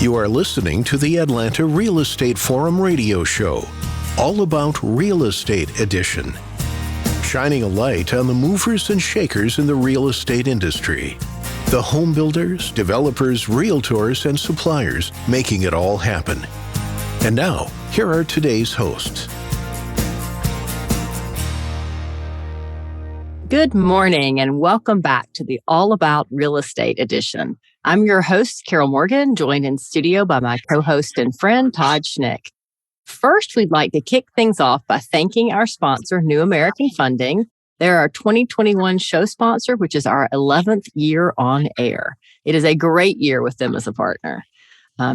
You are listening to the Atlanta Real Estate Forum radio show, All About Real Estate Edition, shining a light on the movers and shakers in the real estate industry. The home builders, developers, realtors, and suppliers making it all happen. And now, here are today's hosts. Good morning and welcome back to the All About Real Estate Edition. I'm your host, Carol Morgan, joined in studio by my co-host and friend, Todd Schnick. First, we'd like to kick things off by thanking our sponsor, New American Funding. They're our 2021 show sponsor, which is our 11th year on air. It is a great year with them as a partner.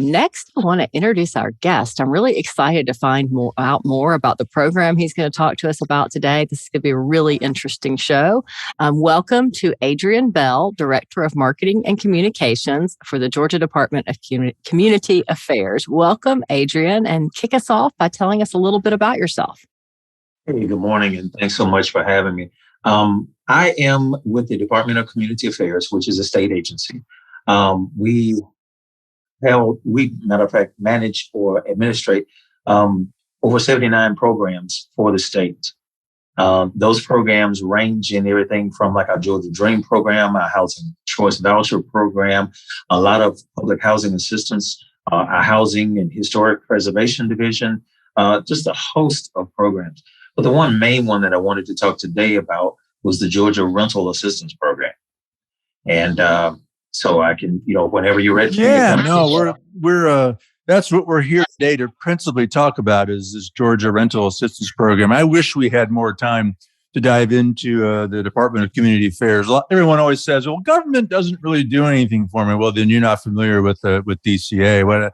Next, I want to introduce our guest. I'm really excited to find out more about the program he's going to talk to us about today. This is going to be a really interesting show. Welcome to Adrion Bell, Director of Marketing and Communications for the Georgia Department of Community Affairs. Welcome, Adrion, and kick us off by telling us a little bit about yourself. Hey, good morning, and thanks so much for having me. I am with the Department of Community Affairs, which is a state agency. We matter of fact, manage or administrate over 79 programs for the state. Those programs range in everything from like our Georgia Dream program, our Housing Choice Voucher program, a lot of public housing assistance, our Housing and Historic Preservation Division, just a host of programs. But the one main one that I wanted to talk today about was the Georgia Rental Assistance Program. And so I can, whenever you're ready. We're that's what we're here today to principally talk about is this Georgia Rental Assistance Program. I wish we had more time to dive into the Department of Community Affairs. Everyone always says, well, government doesn't really do anything for me. Well, then you're not familiar with DCA.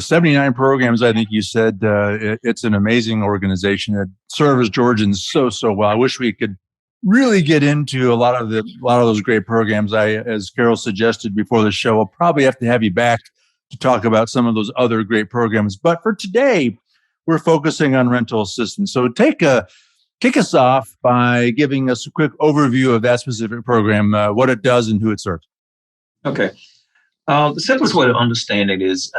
79 programs, I think you said. It's an amazing organization that serves Georgians so well. I wish we could really get into a lot of those great programs. As Carol suggested before the show, I'll probably have to have you back to talk about some of those other great programs. But for today, we're focusing on rental assistance. So kick us off by giving us a quick overview of that specific program, what it does and who it serves. Okay. The simplest way to understand it is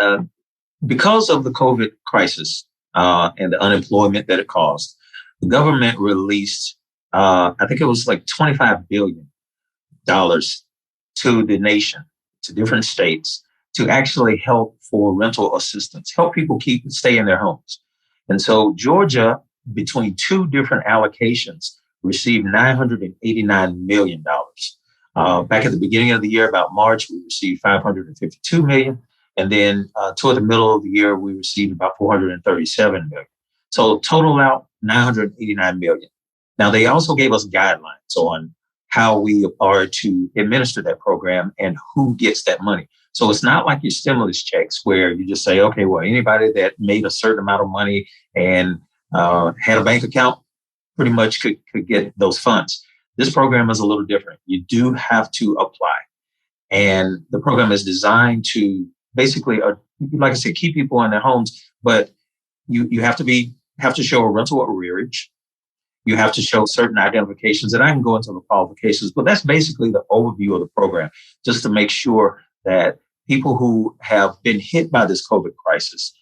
because of the COVID crisis and the unemployment that it caused, the government released I think it was like $25 billion to the nation, to different states, to actually help for rental assistance, help people stay in their homes. And so Georgia, between two different allocations, received $989 million. Back at the beginning of the year, about March, we received $552 million. And then toward the middle of the year, we received about $437 million. So total out $989 million. Now, they also gave us guidelines on how we are to administer that program and who gets that money. So it's not like your stimulus checks where you just say, okay, well, anybody that made a certain amount of money and had a bank account pretty much could get those funds. This program is a little different. You do have to apply. And the program is designed to basically, like I said, keep people in their homes, but you have to show a rental arrearage. You have to show certain identifications, and I can go into the qualifications, but that's basically the overview of the program, just to make sure that people who have been hit by this COVID crisis,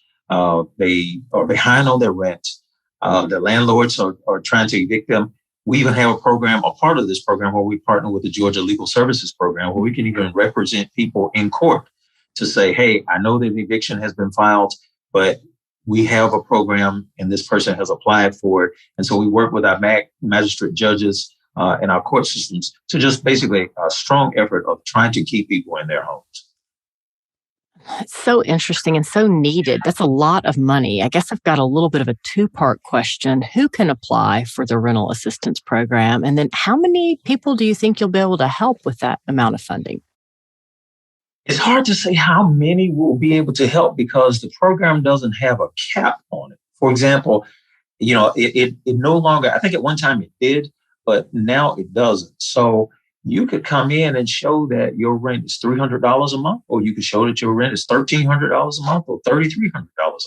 they are behind on their rent, the landlords are trying to evict them. We even have a part of this program where we partner with the Georgia Legal Services Program, where we can even represent people in court to say, hey, I know that an eviction has been filed, but we have a program and this person has applied for it. And so we work with our magistrate judges and our court systems to just basically a strong effort of trying to keep people in their homes. It's so interesting and so needed. That's a lot of money. I guess I've got a little bit of a two-part question. Who can apply for the rental assistance program? And then how many people do you think you'll be able to help with that amount of funding? It's hard to say how many will be able to help because the program doesn't have a cap on it. For example, it no longer, I think at one time it did, but now it doesn't. So you could come in and show that your rent is $300 a month, or you could show that your rent is $1,300 a month or $3,300 a month.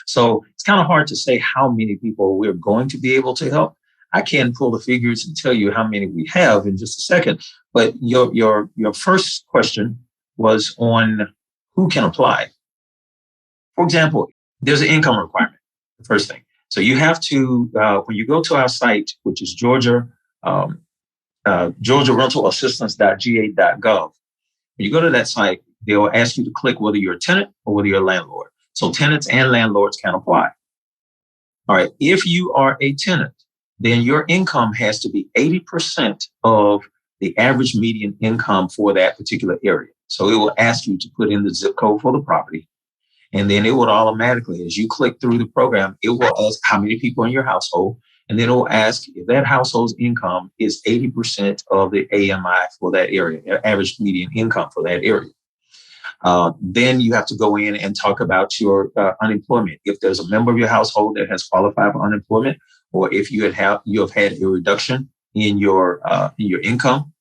So it's kind of hard to say how many people we're going to be able to help. I can pull the figures and tell you how many we have in just a second. But your first question was on who can apply. For example, there's an income requirement, the first thing. So you have to, when you go to our site, which is GeorgiaRentalAssistance.ga.gov, when you go to that site, they'll ask you to click whether you're a tenant or whether you're a landlord. So tenants and landlords can apply. All right. If you are a tenant, then your income has to be 80% of the average median income for that particular area. So it will ask you to put in the zip code for the property. And then it would automatically, as you click through the program, it will ask how many people in your household. And then it will ask if that household's income is 80% of the AMI for that area, average median income for that area. Then you have to go in and talk about your unemployment. If there's a member of your household that has qualified for unemployment, or if you have had a reduction in your income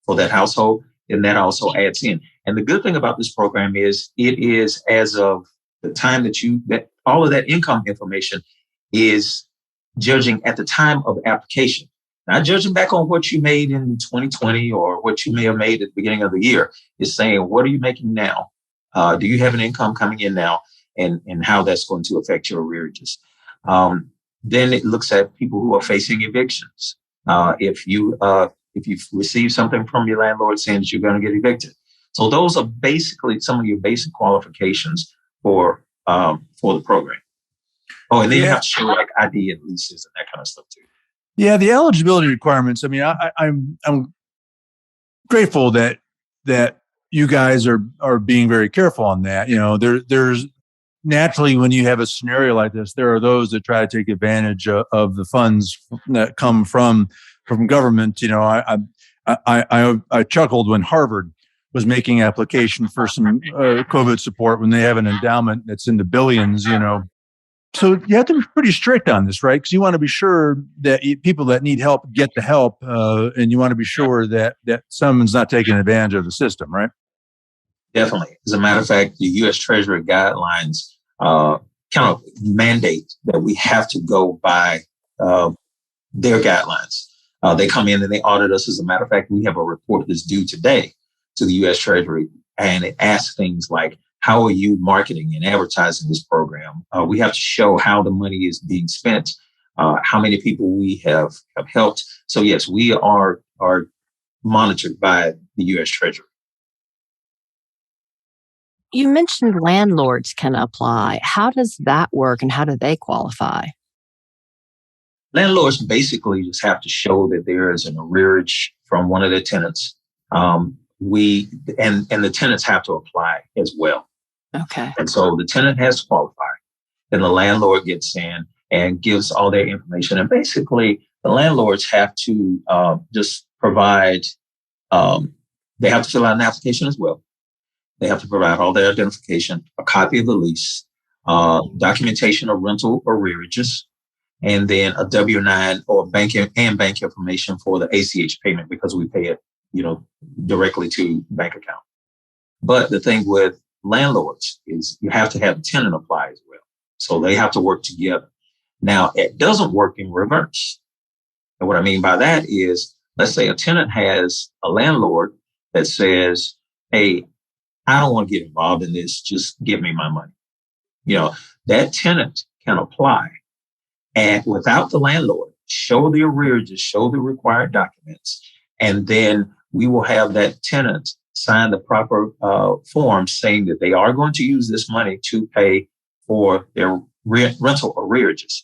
for that household, then that also adds in. And the good thing about this program is it is as of the time that all of that income information is judging at the time of application, not judging back on what you made in 2020 or what you may have made at the beginning of the year. Is saying, what are you making now? Do you have an income coming in now, and how that's going to affect your arrearages? Then it looks at people who are facing evictions. If you've received something from your landlord saying that you're going to get evicted. So those are basically some of your basic qualifications for the program. Oh, and then you have to show like ID and leases and that kind of stuff too. Yeah, the eligibility requirements. I mean, I'm grateful that you guys are being very careful on that. You know, there's naturally, when you have a scenario like this, there are those that try to take advantage of the funds that come from government. You know, I chuckled when Harvard was making application for some COVID support when they have an endowment that's in the billions. You know, so you have to be pretty strict on this, right? Because you want to be sure that people that need help get the help, and you want to be sure that someone's not taking advantage of the system, right? Definitely. As a matter of fact, the U.S. Treasury guidelines kind of mandate that we have to go by their guidelines. They come in and they audit us. As a matter of fact, we have a report that's due today to the U.S. Treasury, and it asks things like, how are you marketing and advertising this program? We have to show how the money is being spent, how many people we have helped. So yes, we are monitored by the U.S. Treasury. You mentioned landlords can apply. How does that work and how do they qualify? Landlords basically just have to show that there is an arrearage from one of their tenants. And the tenants have to apply as well. Okay. And so the tenant has to qualify. Then the landlord gets in and gives all their information. And basically, the landlords have to just provide, they have to fill out an application as well. They have to provide all their identification, a copy of the lease, documentation of rental arrearages, and then a W-9 or bank information for the ACH payment, because we pay it, directly to bank account. But the thing with landlords is you have to have a tenant apply as well. So they have to work together. Now, it doesn't work in reverse. And what I mean by that is, let's say a tenant has a landlord that says, hey, I don't want to get involved in this. Just give me my money. That tenant can apply and without the landlord, show the arrearages, show the required documents, and then we will have that tenant sign the proper form saying that they are going to use this money to pay for their rental arrearages.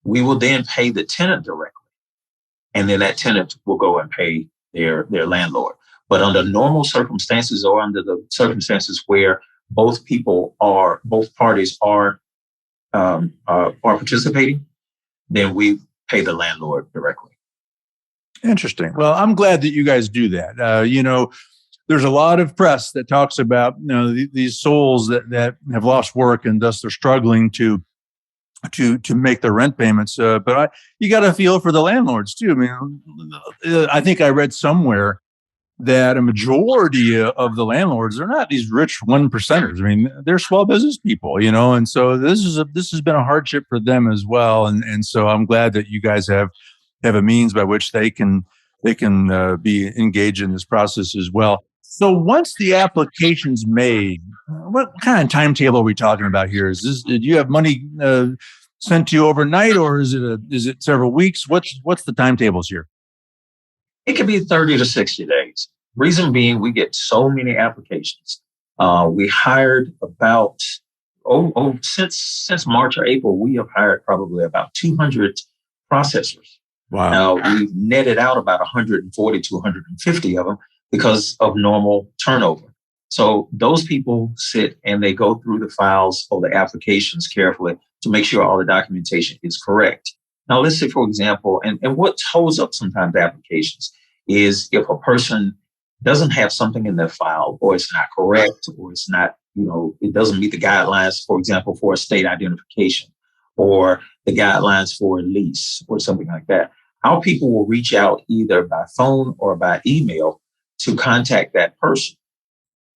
We will then pay the tenant directly, and then that tenant will go and pay their landlord. But under normal circumstances, or under the circumstances where both parties are participating, then we pay the landlord directly. Interesting. Well, I'm glad that you guys do that. There's a lot of press that talks about these souls that have lost work and thus they're struggling to make their rent payments. But you got to feel for the landlords too. I mean, I think I read somewhere that a majority of the landlords are not these rich 1%ers. I mean, they're small business people, and so this has been a hardship for them as well. And so I'm glad that you guys have a means by which they can be engaged in this process as well. So once the application's made, what kind of timetable are we talking about here? Do you have money sent to you overnight, or is it several weeks? What's the timetables here? It could be 30 to 60 days. Reason being, we get so many applications. We hired about since March or April, we have hired probably about 200 processors. Wow. Now, we've netted out about 140 to 150 of them because of normal turnover. So those people sit and they go through the files or the applications carefully to make sure all the documentation is correct. Now, let's say, for example, and what holds up sometimes applications is if a person doesn't have something in their file, or it's not correct, or it's not, it doesn't meet the guidelines, for example, for a state identification or the guidelines for a lease or something like that. Our people will reach out either by phone or by email to contact that person.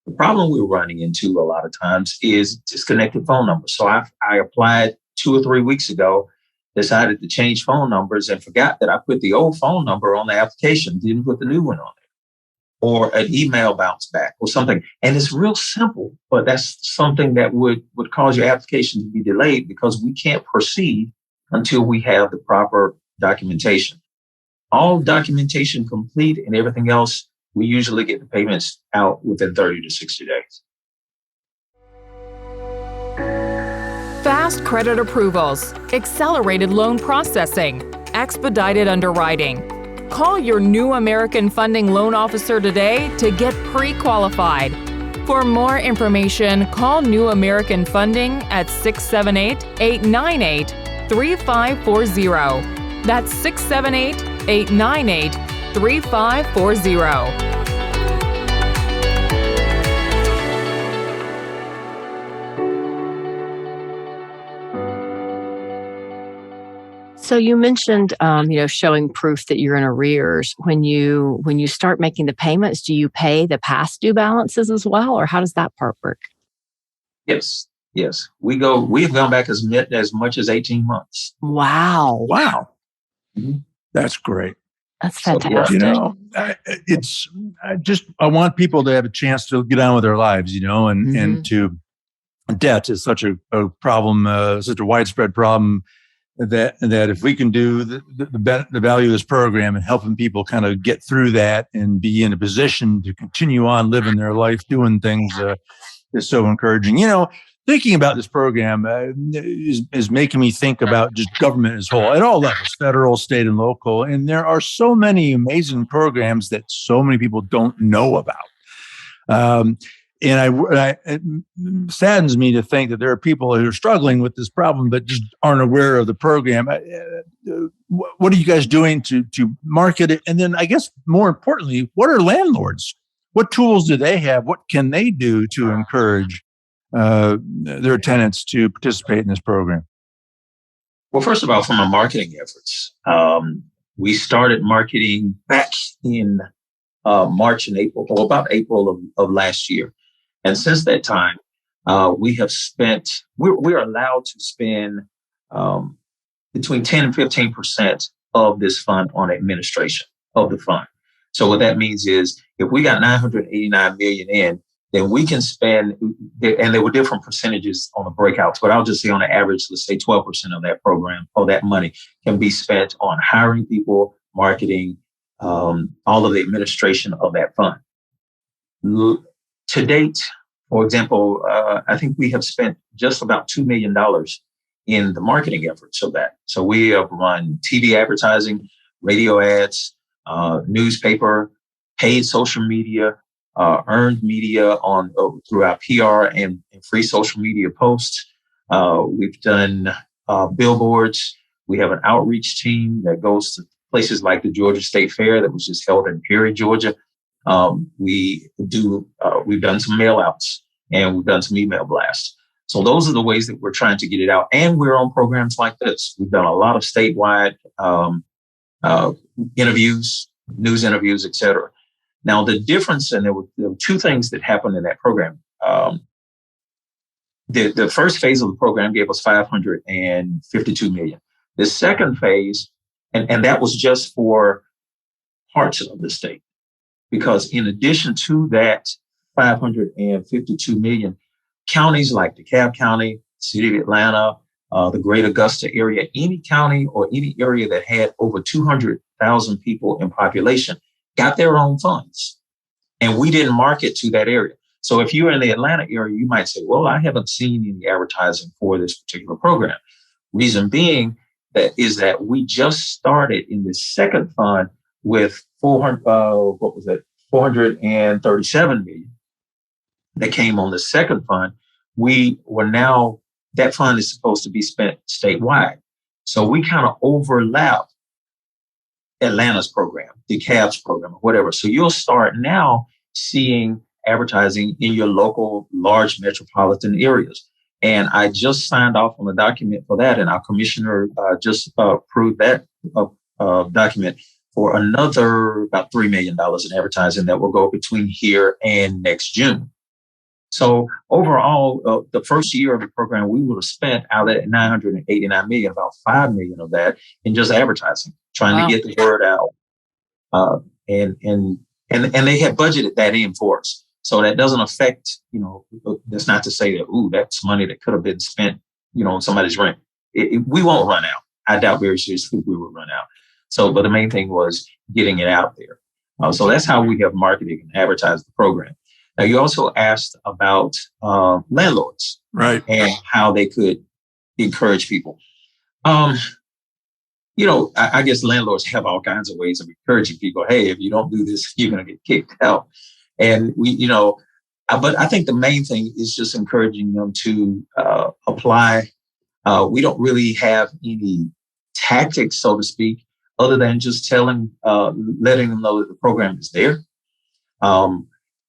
The problem we're running into a lot of times is disconnected phone numbers. So I applied 2 or 3 weeks ago, decided to change phone numbers and forgot that I put the old phone number on the application, didn't put the new one on it. Or an email bounce back or something. And it's real simple, but that's something that would cause your application to be delayed because we can't proceed until we have the proper documentation. All documentation complete and everything else, we usually get the payments out within 30 to 60 days. Fast credit approvals, accelerated loan processing, expedited underwriting. Call your New American Funding loan officer today to get pre-qualified. For more information, call New American Funding at 678-898-3540. That's 678-898-3540. So you mentioned, showing proof that you're in arrears. When you start making the payments, do you pay the past due balances as well, or how does that part work? Yes. We have gone back as much as 18 months. Wow. Mm-hmm. That's great. That's fantastic. So, I want people to have a chance to get on with their lives, and to debt is such a problem, such a widespread problem. That if we can do the value of this program and helping people kind of get through that and be in a position to continue on living their life, doing things, is so encouraging. Thinking about this program is making me think about just government as a whole, at all levels, federal, state, and local. And there are so many amazing programs that so many people don't know about. It saddens me to think that there are people who are struggling with this problem but just aren't aware of the program. What are you guys doing to market it? And then I guess more importantly, what are landlords? What tools do they have? What can they do to encourage their tenants to participate in this program? Well, first of all, from our marketing efforts, we started marketing back in March and April, or about April of last year. And since that time, we have spent, we're allowed to spend between 10 and 15% of this fund on administration of the fund. So what that means is if we got $989 million in, then we can spend, and there were different percentages on the breakouts, but I'll just say on the average, let's say 12% of that program or that money can be spent on hiring people, marketing, all of the administration of that fund. To date, for example, I think we have spent just about $2 million in the marketing efforts of that. So we have run TV advertising, radio ads, newspaper, paid social media, earned media through our PR and free social media posts. We've done billboards. We have an outreach team that goes to places like the Georgia State Fair that was just held in Perry, Georgia. We've done some mail outs and we've done some email blasts. So those are the ways that we're trying to get it out. And we're on programs like this. We've done a lot of statewide interviews, news interviews, et cetera. Now, the difference, and there were two things that happened in that program. The first phase of the program gave us $552 million. The second phase, and that was just for parts of the state. because in addition to that 552 million, counties like DeKalb County, City of Atlanta, the Greater Augusta area, any county or any area that had over 200,000 people in population got their own funds. And we didn't market to that area. So if you're in the Atlanta area, you might say, well, I haven't seen any advertising for this particular program. Reason being that we just started in the second fund with 437 million that came on the second fund. That fund is supposed to be spent statewide. So we kind of overlap Atlanta's program, DeKalb's program, or whatever. So you'll start now seeing advertising in your local large metropolitan areas. And I just signed off on the document for that. And our commissioner just approved that document for another about $3 million in advertising that will go between here and next June. So overall, the first year of the program, we would have spent out of that 989 million, about 5 million of that in just advertising, trying to get the word out. And they had budgeted that in for us. So that doesn't affect, that's not to say that, that's money that could have been spent, on somebody's rent. We won't run out. I doubt very seriously we will run out. So, but the main thing was getting it out there. So that's how we have marketed and advertised the program. Now, you also asked about landlords, right, and how they could encourage people. I guess landlords have all kinds of ways of encouraging people. Hey, if you don't do this, you're going to get kicked out. And but I think the main thing is just encouraging them to apply. We don't really have any tactics, so to speak, other than just letting them know that the program is there.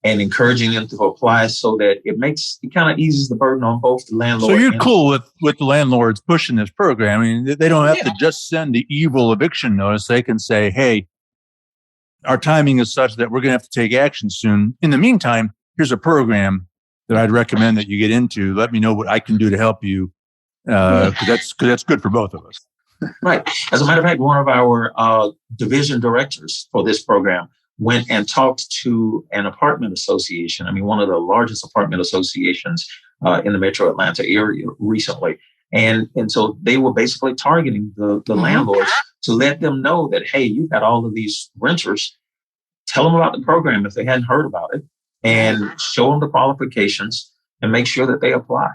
And encouraging them to apply so that it kind of eases the burden on both the landlord. So you're cool with the landlords pushing this program. I mean, they don't have to just send the evil eviction notice. They can say, hey, our timing is such that we're going to have to take action soon. In the meantime, here's a program that I'd recommend that you get into. Let me know what I can do to help you. Because that's good for both of us. Right. As a matter of fact, one of our division directors for this program went and talked to an apartment association. I mean, one of the largest apartment associations in the metro Atlanta area recently. And so they were basically targeting the landlords to let them know that, hey, you've got all of these renters. Tell them about the program if they hadn't heard about it, and show them the qualifications and make sure that they apply.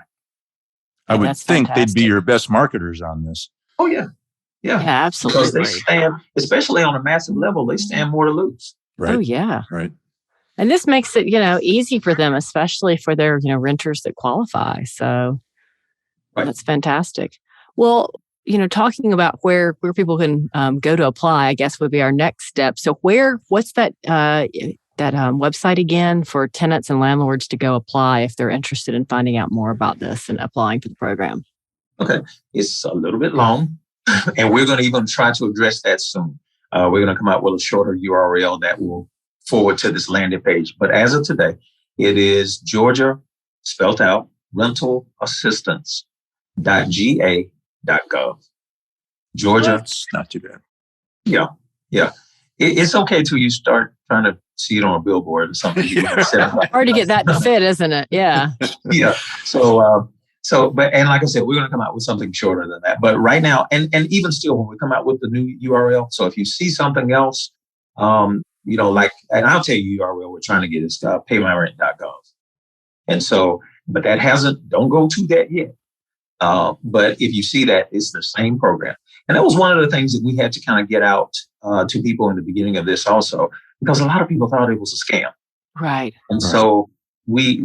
I would think they'd be your best marketers on this. Oh, yeah. Yeah, absolutely. Because they stand, especially on a massive level, they stand more to lose. Right. Oh, yeah. Right. And this makes it, easy for them, especially for their, renters that qualify. So that's fantastic. Well, talking about where people can go to apply, I guess would be our next step. So what's that website again for tenants and landlords to go apply if they're interested in finding out more about this and applying for the program? Okay. It's a little bit long, and we're going to even try to address that soon. We're going to come out with a shorter URL that will forward to this landing page. But as of today, it is Georgia, spelled out, rentalassistance.ga.gov. Georgia. That's not too bad. Yeah. It's okay till you start trying to see it on a billboard or something. Hard to get that to fit, isn't it? Yeah. Yeah. But like I said, we're going to come out with something shorter than that. But right now, and even still, when we come out with the new URL, so if you see something else, and I'll tell you URL we're trying to get is paymyrent.gov. And so, but that don't go to that yet. But if you see that, it's the same program. And that was one of the things that we had to kind of get out to people in the beginning of this also, because a lot of people thought it was a scam. Right. And so we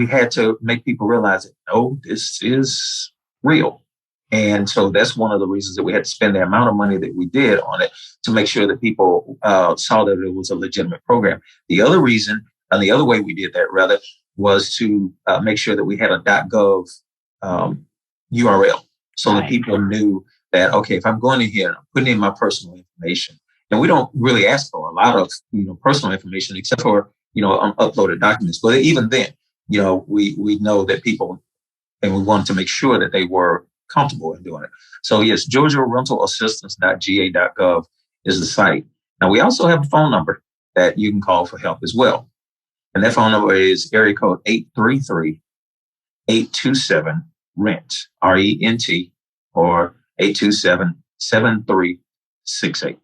had to make people realize that, no, this is real. And so that's one of the reasons that we had to spend the amount of money that we did on it to make sure that people saw that it was a legitimate program. The other reason, and the other way we did that rather, was to make sure that we had a .gov URL so that people knew that, okay, if I'm going in here and I'm putting in my personal information, and we don't really ask for a lot of personal information except for uploaded documents. But even then, we know that people, and we wanted to make sure that they were comfortable in doing it. So yes, GeorgiaRentalAssistance.ga.gov is the site. Now we also have a phone number, that you can call for help as well. And that phone number is area code 833-827-RENT, RENT, or 827-7368.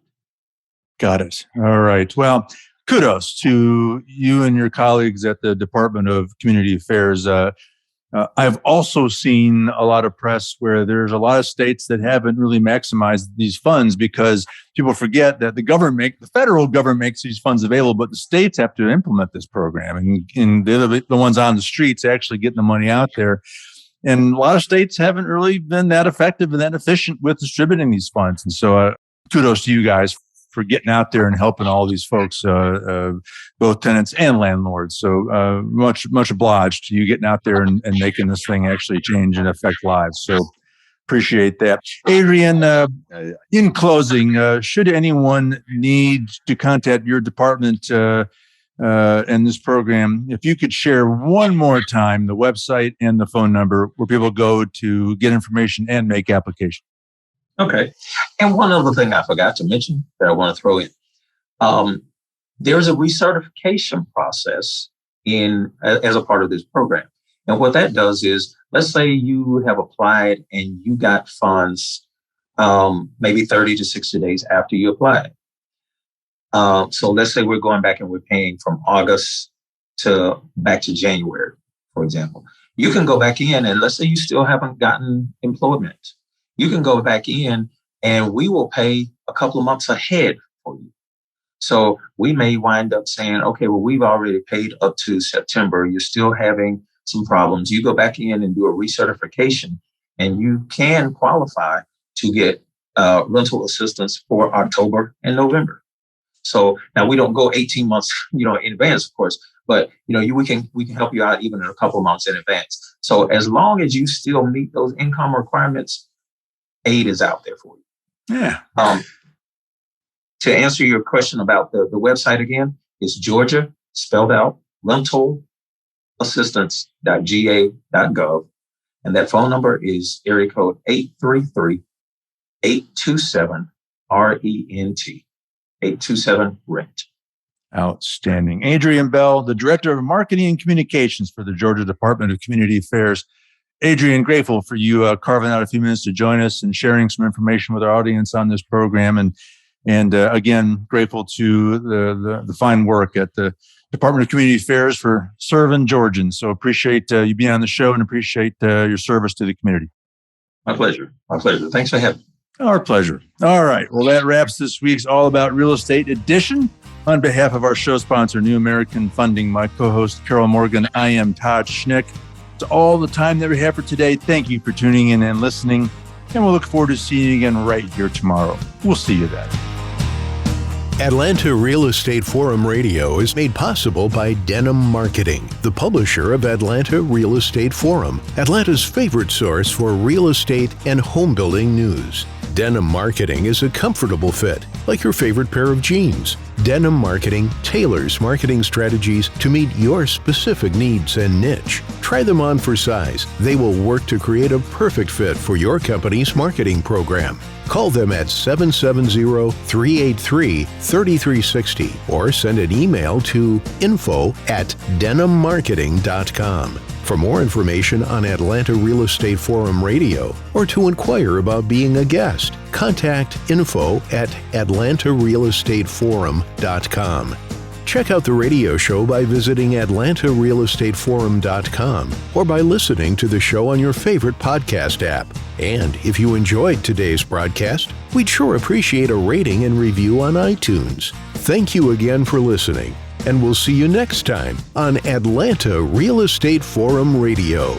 Got it. All right. Well, kudos to you and your colleagues at the Department of Community Affairs. I've also seen a lot of press where there's a lot of states that haven't really maximized these funds because people forget that the federal government makes these funds available, but the states have to implement this program, and they're the ones on the streets actually getting the money out there. And a lot of states haven't really been that effective and that efficient with distributing these funds. And so kudos to you guys for getting out there and helping all these folks, both tenants and landlords. So much obliged to you getting out there and making this thing actually change and affect lives. So appreciate that. Adrion, in closing, should anyone need to contact your department and this program, if you could share one more time the website and the phone number where people go to get information and make application. Okay. And one other thing I forgot to mention that I want to throw in. There's a recertification process as a part of this program. And what that does is, let's say you have applied and you got funds maybe 30 to 60 days after you applied. So let's say we're going back and we're paying from August back to January, for example. You can go back in and let's say you still haven't gotten employment. You can go back in and we will pay a couple of months ahead for you. So we may wind up saying, okay, well, we've already paid up to September. You're still having some problems. You go back in and do a recertification and you can qualify to get rental assistance for October and November. So now we don't go 18 months, in advance, of course, but we can help you out even in a couple of months in advance. So as long as you still meet those income requirements, aid is out there for you. Yeah. To answer your question about the website again, it's Georgia, spelled out, rentalassistance.ga.gov. And that phone number is area code 833-827-RENT, 827-RENT. Outstanding. Adrion Bell, the Director of Marketing and Communications for the Georgia Department of Community Affairs. Adrion, grateful for you carving out a few minutes to join us and sharing some information with our audience on this program. And again, grateful to the fine work at the Department of Community Affairs for serving Georgians. So appreciate you being on the show and appreciate your service to the community. My pleasure. Thanks for having me. Our pleasure. All right. Well, that wraps this week's All About Real Estate edition. On behalf of our show sponsor, New American Funding, my co-host, Carol Morgan, I am Todd Schnick. It's all the time that we have for today. Thank you for tuning in and listening. And we'll look forward to seeing you again right here tomorrow. We'll see you then. Atlanta Real Estate Forum Radio is made possible by Denim Marketing, the publisher of Atlanta Real Estate Forum, Atlanta's favorite source for real estate and home building news. Denim Marketing is a comfortable fit, like your favorite pair of jeans. Denim Marketing tailors marketing strategies to meet your specific needs and niche. Try them on for size. They will work to create a perfect fit for your company's marketing program. Call them at 770-383-3360 or send an email to info@denimmarketing.com. For more information on Atlanta Real Estate Forum Radio or to inquire about being a guest, contact info@atlantarealestateforum.com. Check out the radio show by visiting atlantarealestateforum.com or by listening to the show on your favorite podcast app. And if you enjoyed today's broadcast, we'd sure appreciate a rating and review on iTunes. Thank you again for listening, and we'll see you next time on Atlanta Real Estate Forum Radio.